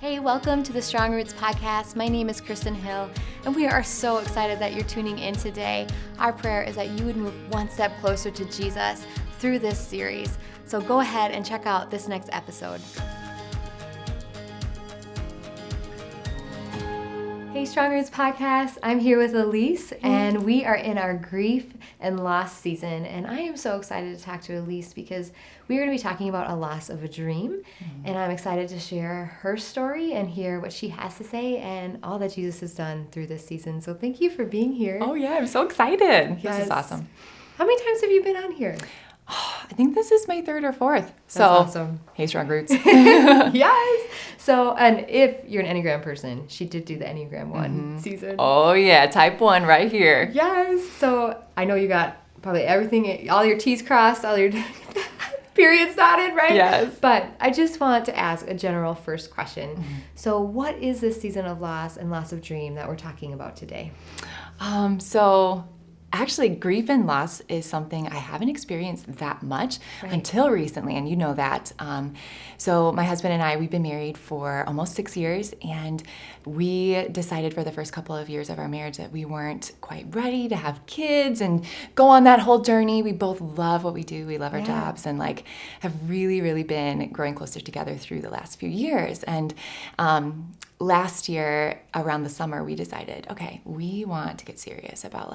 Hey, welcome to the Strong Roots podcast. My name is Kristen Hill, and we are so excited that you're tuning in today. Our prayer is that you would move one step closer to Jesus through this series. So go ahead and check out this next episode. Hey, Strong Roots podcast. I'm here with Alyce, and we are in our grief and loss season. And I am so excited to talk to Alyce because we are going to be talking about a loss of a dream. And I'm excited to share her story and hear what she has to say and all that Jesus has done through this season. So thank you for being here. Oh, yeah. I'm so excited. Yes. This is awesome. How many times have you been on here? I think this is my third or fourth. That's awesome. Hey, Strong Roots. Yes. So, and if you're an Enneagram person, she did do the Enneagram 1 season. Oh, yeah. Type 1 right here. Yes. So I know you got probably everything, all your T's crossed, all your periods dotted, right? Yes. But I just want to ask a general first question. So what is this season of loss and loss of dream that we're talking about today? Actually, grief and loss is something I haven't experienced that much until recently, and you know that. So my husband and I, we've been married for almost 6 years, and we decided for the first couple of years of our marriage that we weren't quite ready to have kids and go on that whole journey. We both love what we do. We love our jobs and have really, really been growing closer together through the last few years. And last year around the summer, we decided, okay, we want to get serious about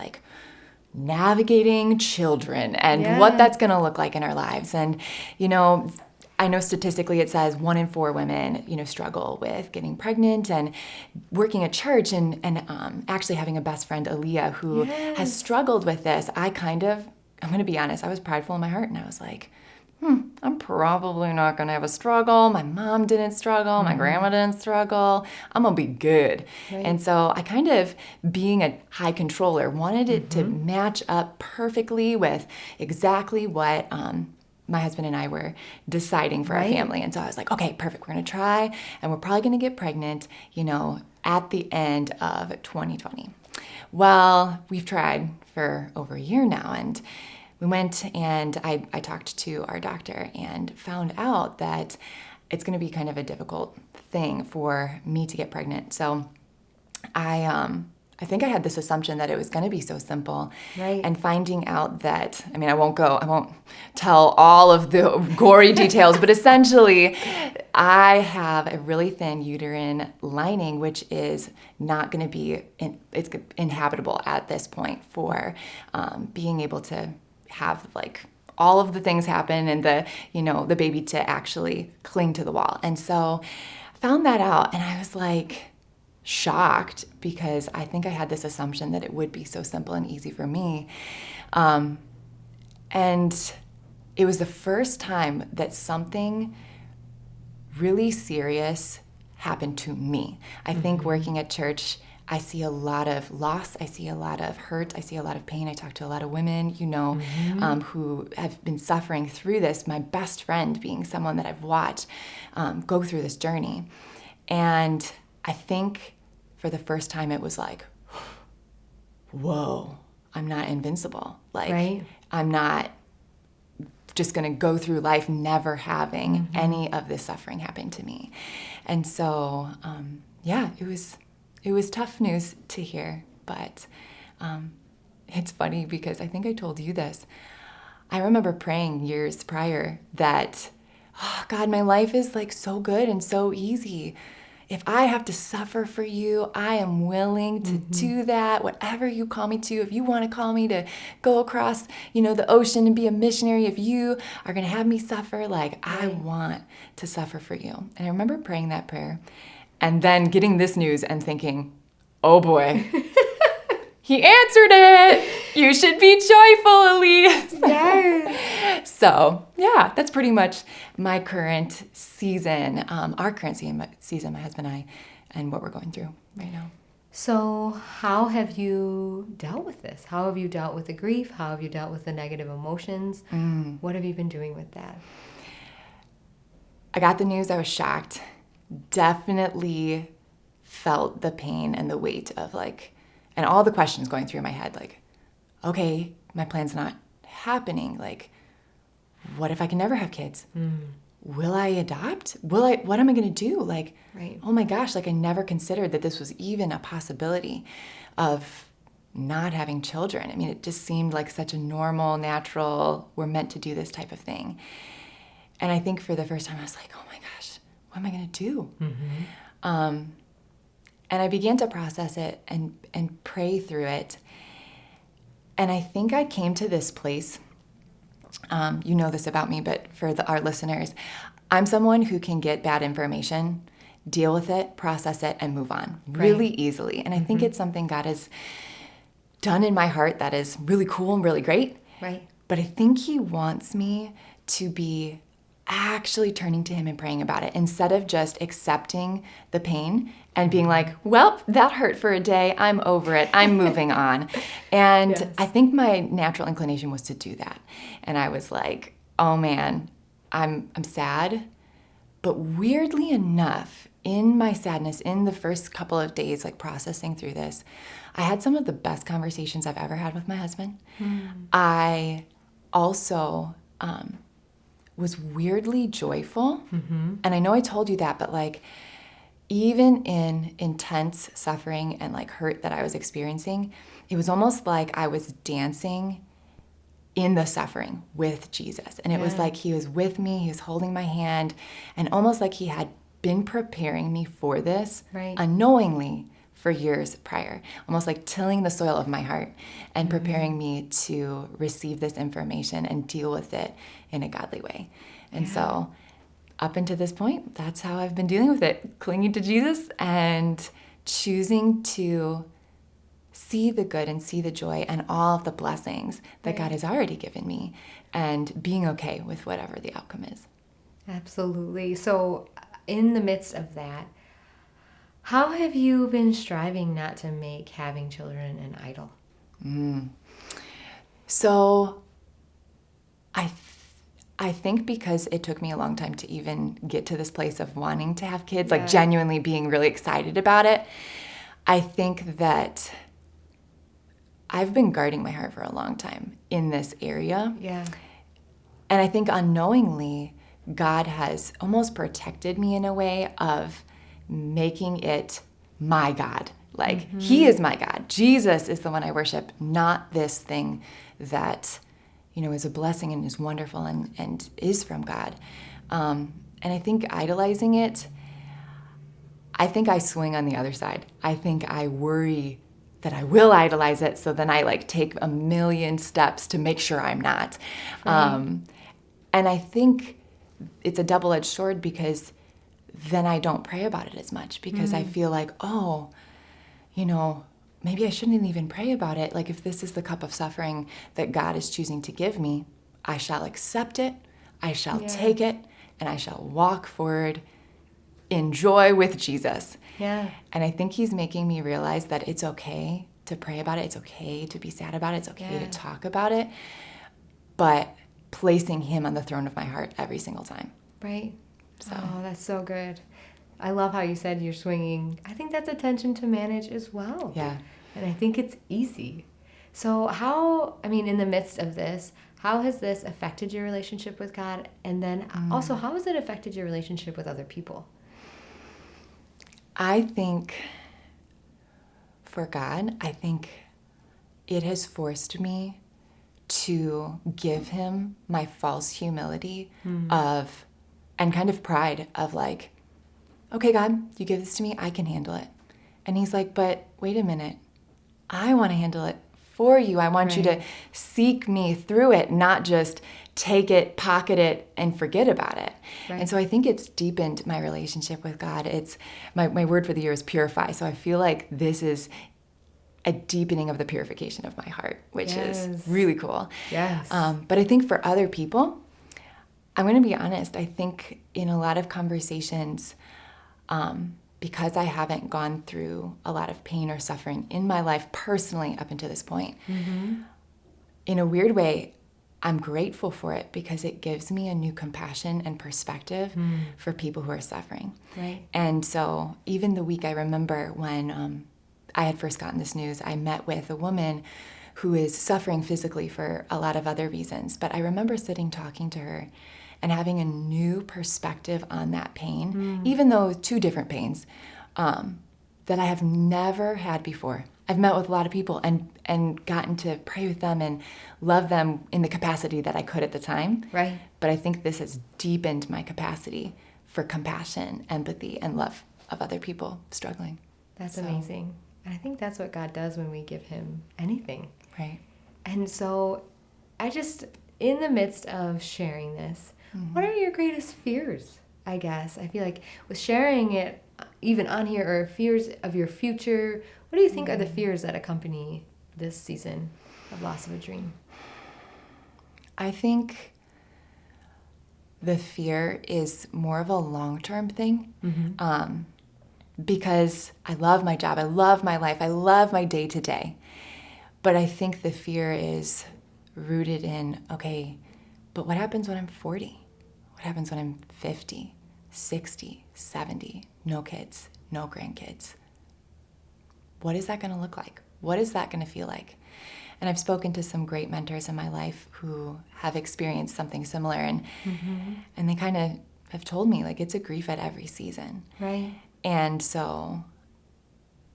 navigating children and what that's going to look like in our lives. And, I know statistically it says 1 in 4 women, struggle with getting pregnant and working at church and actually having a best friend, Aaliyah, who has struggled with this. I'm going to be honest, I was prideful in my heart and I was like, I'm probably not going to have a struggle. My mom didn't struggle. My grandma didn't struggle. I'm going to be good. Right. And so I kind of, being a high controller, wanted it to match up perfectly with exactly what my husband and I were deciding for our family. And so I was like, okay, perfect. We're going to try, and we're probably going to get pregnant, at the end of 2020. Well, we've tried for over a year now, and we went and I talked to our doctor and found out that it's going to be kind of a difficult thing for me to get pregnant. So I think I had this assumption that it was going to be so simple. Right. And finding out that, I won't tell all of the gory details, but essentially I have a really thin uterine lining, which is not going to be, it's inhabitable at this point for being able to have all of the things happen and the baby to actually cling to the wall. And so I found that out and I was shocked because I think I had this assumption that it would be so simple and easy for me. And it was the first time that something really serious happened to me. I think working at church, I see a lot of loss. I see a lot of hurt. I see a lot of pain. I talk to a lot of women, who have been suffering through this. My best friend being someone that I've watched go through this journey. And I think for the first time it was whoa, I'm not invincible. I'm not just going to go through life never having any of this suffering happen to me. And so, it was tough news to hear, but it's funny because I think I told you this. I remember praying years prior that, oh God, my life is so good and so easy. If I have to suffer for you, I am willing to do that, whatever you call me to. If you want to call me to go across, the ocean and be a missionary, if you are going to have me suffer, I want to suffer for you. And I remember praying that prayer and then getting this news and thinking, oh boy, he answered it. You should be joyful, Alyce. Yes. So, that's pretty much my current season, our current season, my husband and I, and what we're going through right now. So how have you dealt with this? How have you dealt with the grief? How have you dealt with the negative emotions? What have you been doing with that? I got the news. I was shocked. Definitely felt the pain and the weight of and all the questions going through my head, okay, my plan's not happening. What if I can never have kids? will I adopt? What am I going to do? Like, Right. oh my gosh, like I never considered that this was even a possibility of not having children. I mean, it just seemed like such a normal, natural, we're meant to do this type of thing. And I think for the first time, I was like, oh my gosh, what am I going to do? And I began to process it and pray through it. And I think I came to this place, you know this about me, but for our listeners, I'm someone who can get bad information, deal with it, process it, and move on really easily. And I think it's something God has done in my heart that is really cool and really great. Right. But I think he wants me to be actually turning to him and praying about it instead of just accepting the pain and being like, well, that hurt for a day. I'm over it. I'm moving on. And Yes. I think my natural inclination was to do that. And I was like, oh man, I'm sad. But weirdly enough, in my sadness, in the first couple of days, like processing through this, I had some of the best conversations I've ever had with my husband. I also was weirdly joyful. And I know I told you that, but like, even in intense suffering and like hurt that I was experiencing, it was almost like I was dancing in the suffering with Jesus. And it was like he was with me, he was holding my hand, and almost like he had been preparing me for this unknowingly for years prior, almost like tilling the soil of my heart and preparing me to receive this information and deal with it in a godly way. And so up until this point, that's how I've been dealing with it, clinging to Jesus and choosing to see the good and see the joy and all of the blessings that God has already given me and being okay with whatever the outcome is. Absolutely. So in the midst of that, how have you been striving not to make having children an idol? So I think because it took me a long time to even get to this place of wanting to have kids, like genuinely being really excited about it, I think that I've been guarding my heart for a long time in this area. Yeah. And I think unknowingly, God has almost protected me in a way of making it my God. Like, he is my God. Jesus is the one I worship, not this thing that, you know, is a blessing and is wonderful and is from God. And I think idolizing it, I think I swing on the other side. I think I worry that I will idolize it, so then I like take a million steps to make sure I'm not. And I think it's a double-edged sword because then I don't pray about it as much because I feel like, oh, you know, maybe I shouldn't even pray about it. Like if this is the cup of suffering that God is choosing to give me, I shall accept it, I shall take it, and I shall walk forward in joy with Jesus. Yeah. And I think he's making me realize that it's okay to pray about it. It's okay to be sad about it. It's okay to talk about it. But placing him on the throne of my heart every single time. Right. So. Oh, that's so good. I love how you said you're swinging. I think that's a tension to manage as well. Yeah. And I think it's easy. So how, I mean, in the midst of this, how has this affected your relationship with God? And then also, how has it affected your relationship with other people? I think for God, I think it has forced me to give him my false humility of, and kind of pride of like, okay, God, you give this to me, I can handle it. And he's like, but wait a minute, I want to handle it for you. I want you to seek me through it, not just take it, pocket it, and forget about it. Right. And so I think it's deepened my relationship with God. It's my word for the year is purify. So I feel like this is a deepening of the purification of my heart, which is really cool. Yes. But I think for other people, I'm going to be honest, I think in a lot of conversations, because I haven't gone through a lot of pain or suffering in my life personally up until this point, in a weird way, I'm grateful for it because it gives me a new compassion and perspective for people who are suffering. Right. And so even the week I remember when I had first gotten this news, I met with a woman who is suffering physically for a lot of other reasons. But I remember sitting talking to her, and having a new perspective on that pain, even though 2 different pains, that I have never had before. I've met with a lot of people and gotten to pray with them and love them in the capacity that I could at the time. Right. But I think this has deepened my capacity for compassion, empathy, and love of other people struggling. That's amazing. And I think that's what God does when we give him anything. Right. And so in the midst of sharing this, what are your greatest fears, I guess? I feel like with sharing it, even on here, or fears of your future, what do you think are the fears that accompany this season of loss of a dream? I think the fear is more of a long-term thing, because I love my job, I love my life, I love my day-to-day. But I think the fear is rooted in, okay, but what happens when I'm 40? What happens when I'm 50, 60, 70, no kids, no grandkids? What is that going to look like? What is that going to feel like? And I've spoken to some great mentors in my life who have experienced something similar, and they kind of have told me, like, it's a grief at every season. Right. And so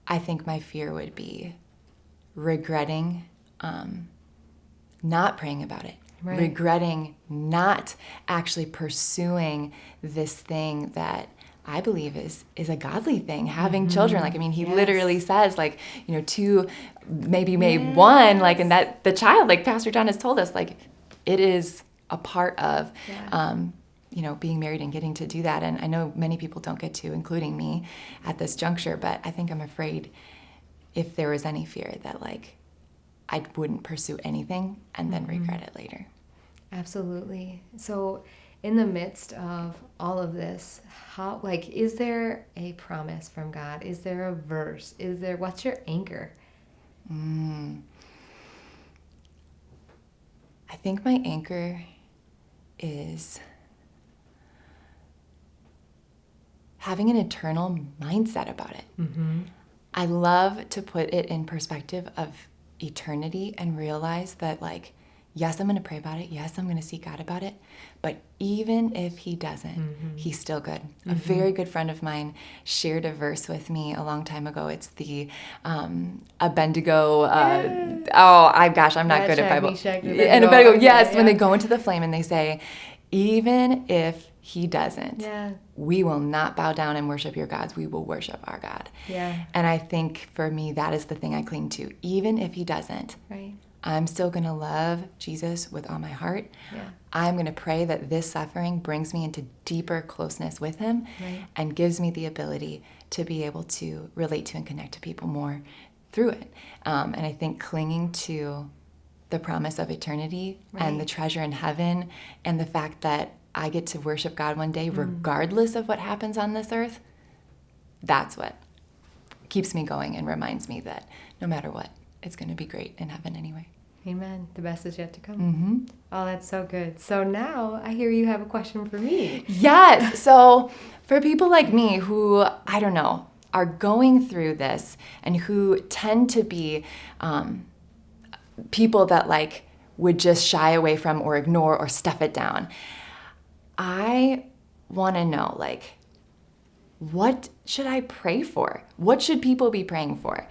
I think my fear would be regretting not praying about it, regretting not actually pursuing this thing that I believe is a godly thing, having children. Like, I mean, he literally says, like, 2, maybe one, like, and that the child, like Pastor John has told us, like, it is a part of, being married and getting to do that. And I know many people don't get to, including me at this juncture, but I think I'm afraid if there was any fear that, like, I wouldn't pursue anything and then regret it later. Absolutely. So in the midst of all of this, is there a promise from God? Is there a verse? What's your anchor? I think my anchor is having an eternal mindset about it. I love to put it in perspective of eternity and realize that, like, yes, I'm going to pray about it. Yes, I'm going to seek God about it. But even if he doesn't, he's still good. A very good friend of mine shared a verse with me a long time ago. It's the Abednego. I'm not good at Bible. And Abednego, yes, when they go into the flame and they say, even if he doesn't, we will not bow down and worship your gods. We will worship our God. Yeah. And I think for me, that is the thing I cling to. Even if he doesn't, I'm still going to love Jesus with all my heart. I'm going to pray that this suffering brings me into deeper closeness with him and gives me the ability to be able to relate to and connect to people more through it. And I think clinging to the promise of eternity and the treasure in heaven and the fact that I get to worship God one day regardless of what happens on this earth, that's what keeps me going and reminds me that no matter what, it's going to be great in heaven anyway. Amen. The best is yet to come. Oh, that's so good. So now I hear you have a question for me. Yes. So for people like me who, I don't know, are going through this and who tend to be people that, like, would just shy away from or ignore or stuff it down, I want to know, like, what should I pray for? What should people be praying for?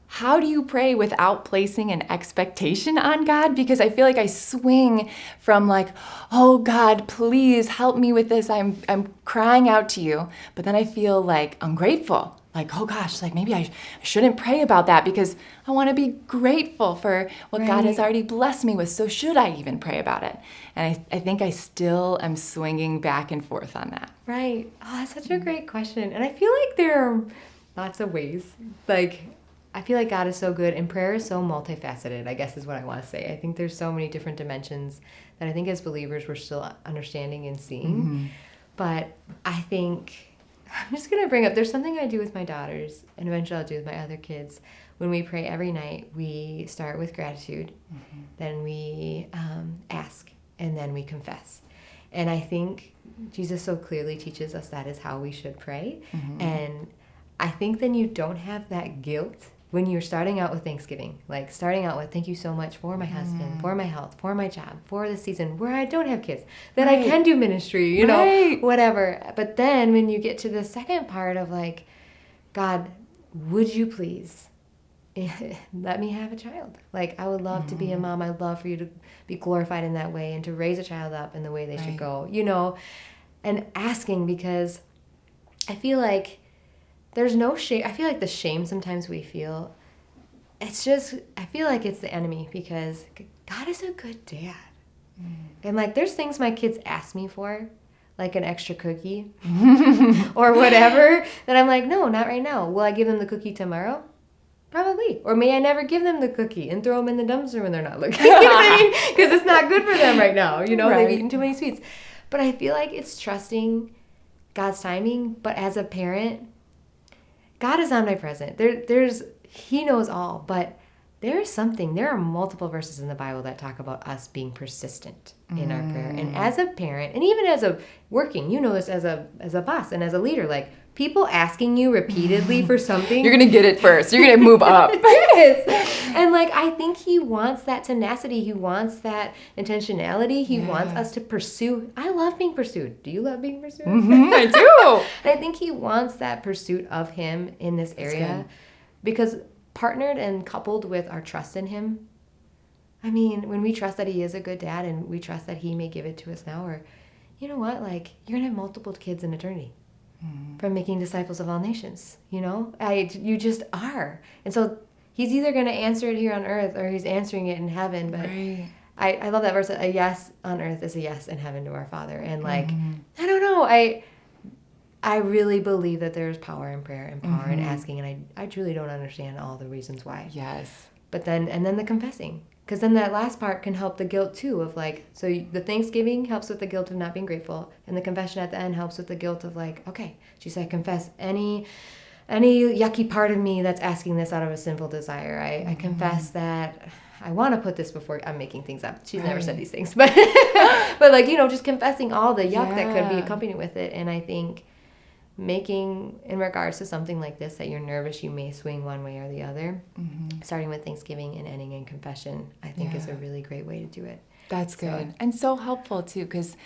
How do you pray without placing an expectation on God? Because I feel like I swing from, like, oh God, please help me with this. I'm crying out to you. But then I feel like ungrateful. Like, oh gosh, like maybe I shouldn't pray about that because I want to be grateful for what God has already blessed me with. So should I even pray about it? And I think I still am swinging back and forth on that. Right. Oh, that's such a great question. And I feel like there are lots of ways. Like, I feel like God is so good and prayer is so multifaceted, I guess is what I want to say. I think there's so many different dimensions that I think as believers we're still understanding and seeing. But I think I'm just going to bring up, there's something I do with my daughters and eventually I'll do with my other kids. When we pray every night, we start with gratitude, then we ask, and then we confess. And I think Jesus so clearly teaches us that is how we should pray. And I think then you don't have that guilt when you're starting out with Thanksgiving, like starting out with thank you so much for my husband, for my health, for my job, for the season where I don't have kids, that I can do ministry, you know, whatever. But then when you get to the second part of like, God, would you please let me have a child? Like, I would love to be a mom. I'd love for you to be glorified in that way and to raise a child up in the way they should go, you know, and asking, because I feel like there's no shame. I feel like the shame sometimes we feel, it's just, I feel like it's the enemy, because God is a good dad. And like, there's things my kids ask me for, like an extra cookie or whatever, that I'm like, no, not right now. Will I give them the cookie tomorrow? Probably. Or may I never give them the cookie and throw them in the dumpster when they're not looking. You know what I mean? Because it's not good for them right now. You know, they've eaten too many sweets. But I feel like it's trusting God's timing. But as a parent, God is omnipresent. He knows all, but there are multiple verses in the Bible that talk about us being persistent in our prayer. And as a parent, and even as a working, you know this as a boss and as a leader, like people asking you repeatedly for something. You're going to get it first. You're going to move up. Yes. And like, I think he wants that tenacity. He wants that intentionality. He wants us to pursue. I love being pursued. Do you love being pursued? I do. And I think he wants that pursuit of him in this area, because partnered and coupled with our trust in him. I mean, when we trust that he is a good dad and we trust that he may give it to us now, or, you know what, like, you're going to have multiple kids in eternity from making disciples of all nations, you know? You just are. And so he's either going to answer it here on earth or he's answering it in heaven. But I love that verse, a yes on earth is a yes in heaven to our Father. And like, I don't know, I really believe that there's power in prayer and power in asking, and I truly don't understand all the reasons why. Yes. But then the confessing, because then that last part can help the guilt too of like, so the Thanksgiving helps with the guilt of not being grateful, and the confession at the end helps with the guilt of like, okay, she said, confess any yucky part of me that's asking this out of a sinful desire. I confess that I want to put this before. I'm making things up. She's never said these things, but like, you know, just confessing all the yuck that could be accompanied with it. And I think making, in regards to something like this, that you're nervous, you may swing one way or the other, starting with Thanksgiving and ending in confession, I think is a really great way to do it. That's good. And so helpful too, because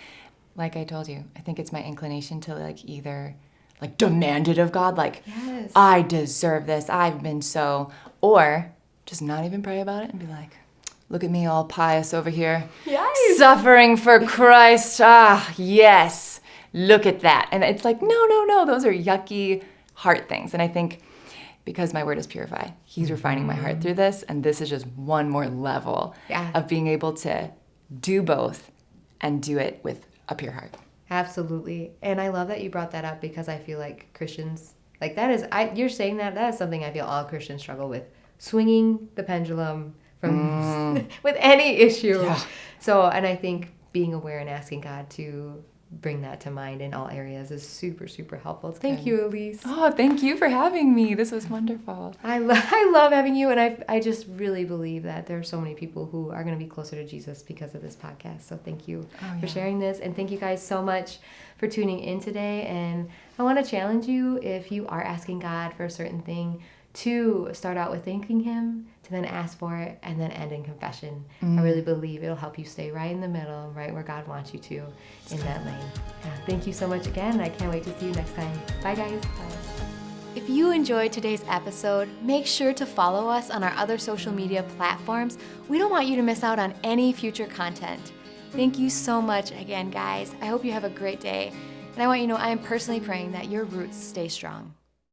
like I told you, I think it's my inclination to like either like demand it of God, like, I deserve this, I've been so, or just not even pray about it and be like, look at me all pious over here, suffering for Christ, yes. Look at that. And it's like, no, those are yucky heart things. And I think because my word is purify, he's refining my heart through this. And this is just one more level of being able to do both and do it with a pure heart. Absolutely. And I love that you brought that up, because I feel like Christians, like that is, you're saying that is something I feel all Christians struggle with, swinging the pendulum from with any issue. Yeah. So, and I think being aware and asking God to bring that to mind in all areas is super, super helpful. Thank you, Alyce. Oh, thank you for having me. This was wonderful. I love having you, and I just really believe that there are so many people who are going to be closer to Jesus because of this podcast. So thank you for sharing this, and thank you guys so much for tuning in today. And I want to challenge you, if you are asking God for a certain thing, to start out with thanking him, to then ask for it, and then end in confession. I really believe it'll help you stay right in the middle, right where God wants you to, in that lane. Thank you so much again. I can't wait to see you next time. Bye, guys. Bye. If you enjoyed today's episode, make sure to follow us on our other social media platforms. We don't want you to miss out on any future content. Thank you so much again, guys. I hope you have a great day. And I want you to know I am personally praying that your roots stay strong.